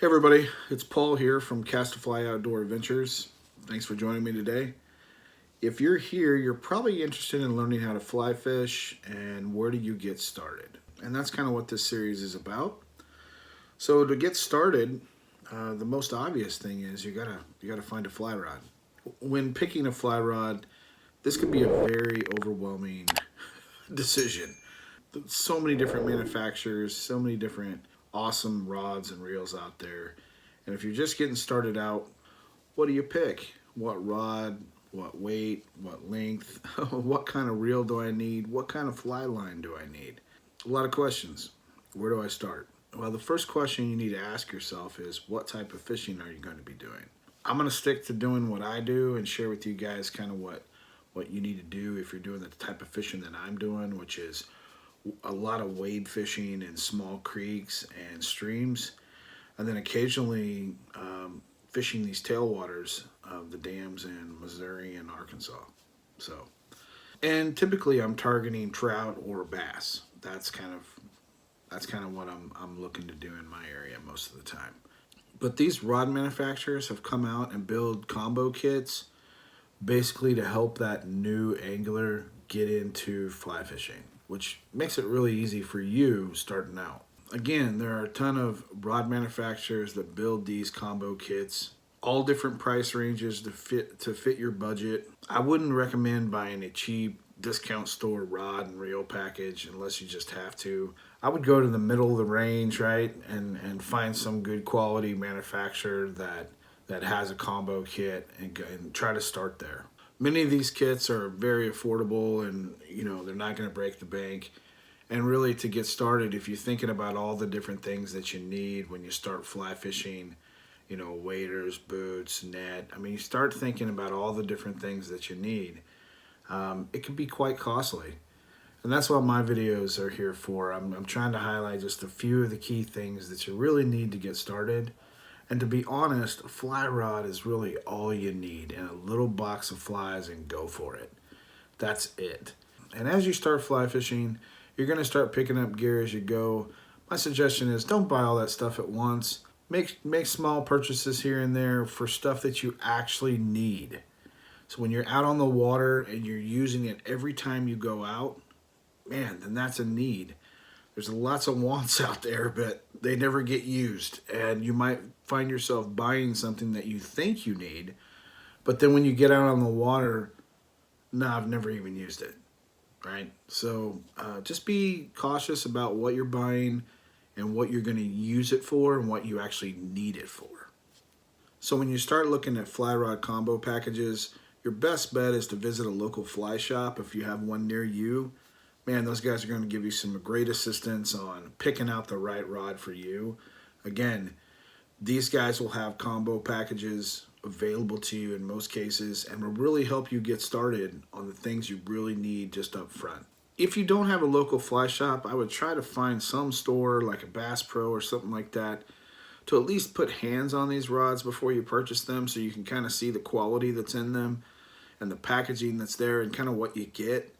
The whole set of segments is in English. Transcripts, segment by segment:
Hey everybody, it's Paul here from Cast-A-Fly Outdoor Adventures. Thanks for joining me today. If you're here, you're probably interested in learning how to fly fish and where do you get started. And that's kind of what this series is about. So to get started, the most obvious thing is you gotta find a fly rod. When picking a fly rod, this could be a very overwhelming decision. So many different manufacturers, so many different awesome rods and reels out there. And if you're just getting started out, what do you pick? What rod, what weight, what length, what kind of reel do I need? What kind of fly line do I need? A lot of questions. Where do I start? Well, the first question you need to ask yourself is what type of fishing are you going to be doing? I'm going to stick to doing what I do and share with you guys kind of what you need to do if you're doing the type of fishing that I'm doing, which is a lot of wade fishing in small creeks and streams, and then occasionally fishing these tailwaters of the dams in Missouri and Arkansas. So, and typically I'm targeting trout or bass. That's kind of what I'm looking to do in my area most of the time. But these rod manufacturers have come out and build combo kits basically to help that new angler get into fly fishing, which makes it really easy for you starting out. Again, there are a ton of rod manufacturers that build these combo kits, all different price ranges to fit your budget. I wouldn't recommend buying a cheap discount store rod and reel package unless you just have to. I would go to the middle of the range, right, and find some good quality manufacturer that has a combo kit and try to start there. Many of these kits are very affordable and they're not going to break the bank. And really, to get started, if you're thinking about all the different things that you need when you start fly fishing, waders, boots, net, you start thinking about all the different things that you need. It can be quite costly. And that's what my videos are here for. I'm trying to highlight just a few of the key things that you really need to get started. And to be honest, a fly rod is really all you need, and a little box of flies and go for it. That's it. And as you start fly fishing, you're going to start picking up gear as you go. My suggestion is don't buy all that stuff at once. Make small purchases here and there for stuff that you actually need. So when you're out on the water and you're using it every time you go out, man, then that's a need. There's lots of wants out there, but they never get used. And you might find yourself buying something that you think you need, but then when you get out on the water, no, I've never even used it, right? So just be cautious about what you're buying and what you're going to use it for and what you actually need it for. So when you start looking at fly rod combo packages, your best bet is to visit a local fly shop if you have one near you. Man, those guys are going to give you some great assistance on picking out the right rod for you. Again, these guys will have combo packages available to you in most cases and will really help you get started on the things you really need just up front. If you don't have a local fly shop, I would try to find some store like a Bass Pro or something like that to at least put hands on these rods before you purchase them so you can kind of see the quality that's in them and the packaging that's there and kind of what you get.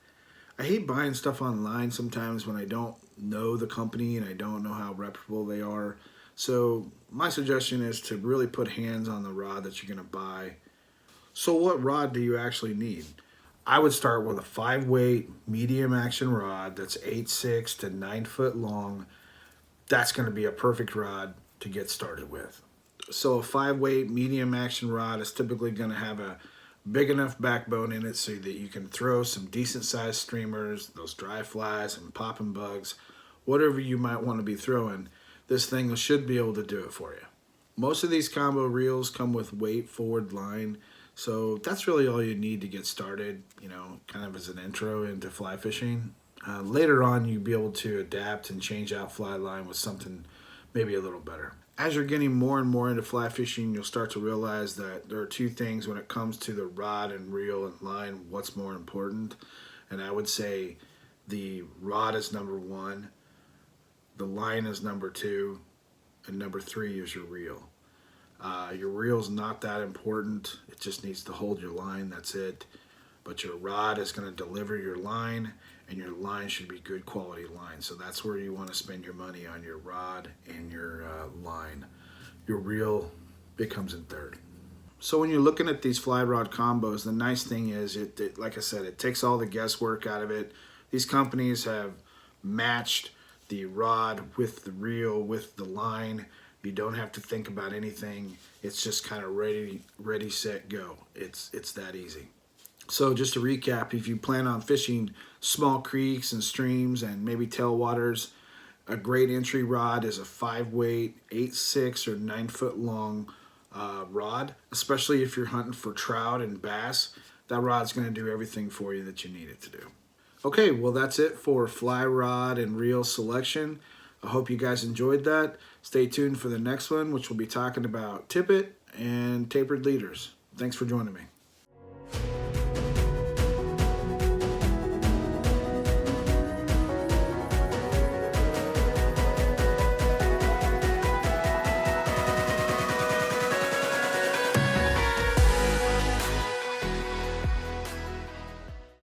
I hate buying stuff online sometimes when I don't know the company and I don't know how reputable they are. So my suggestion is to really put hands on the rod that you're going to buy. So what rod do you actually need? I would start with a 5-weight medium action rod that's 8.6 to 9 foot long. That's going to be a perfect rod to get started with. So a 5-weight medium action rod is typically going to have a big enough backbone in it so that you can throw some decent sized streamers, those dry flies and popping bugs, whatever you might want to be throwing. This thing should be able to do it for you. Most of these combo reels come with weight forward line, so that's really all you need to get started, kind of as an intro into fly fishing. Later on, you'll be able to adapt and change out fly line with something maybe a little better. As you're getting more and more into fly fishing, you'll start to realize that there are two things when it comes to the rod and reel and line, what's more important. And I would say the rod is number one, the line is number two, and number three is your reel. Your reel's not that important. It just needs to hold your line, that's it. But your rod is going to deliver your line, and your line should be good quality line. So that's where you want to spend your money, on your rod and your line. your reel, it comes in third. So when you're looking at these fly rod combos, the nice thing is, like I said, it takes all the guesswork out of it. These companies have matched the rod with the reel, with the line. You don't have to think about anything. It's just kind of ready, set, go. It's that easy. So just to recap, if you plan on fishing small creeks and streams and maybe tailwaters, a great entry rod is a 5-weight, 8/6 or 9-foot long rod, especially if you're hunting for trout and bass. That rod's going to do everything for you that you need it to do. Okay, well that's it for fly rod and reel selection. I hope you guys enjoyed that. Stay tuned for the next one, which will be talking about tippet and tapered leaders. Thanks for joining me.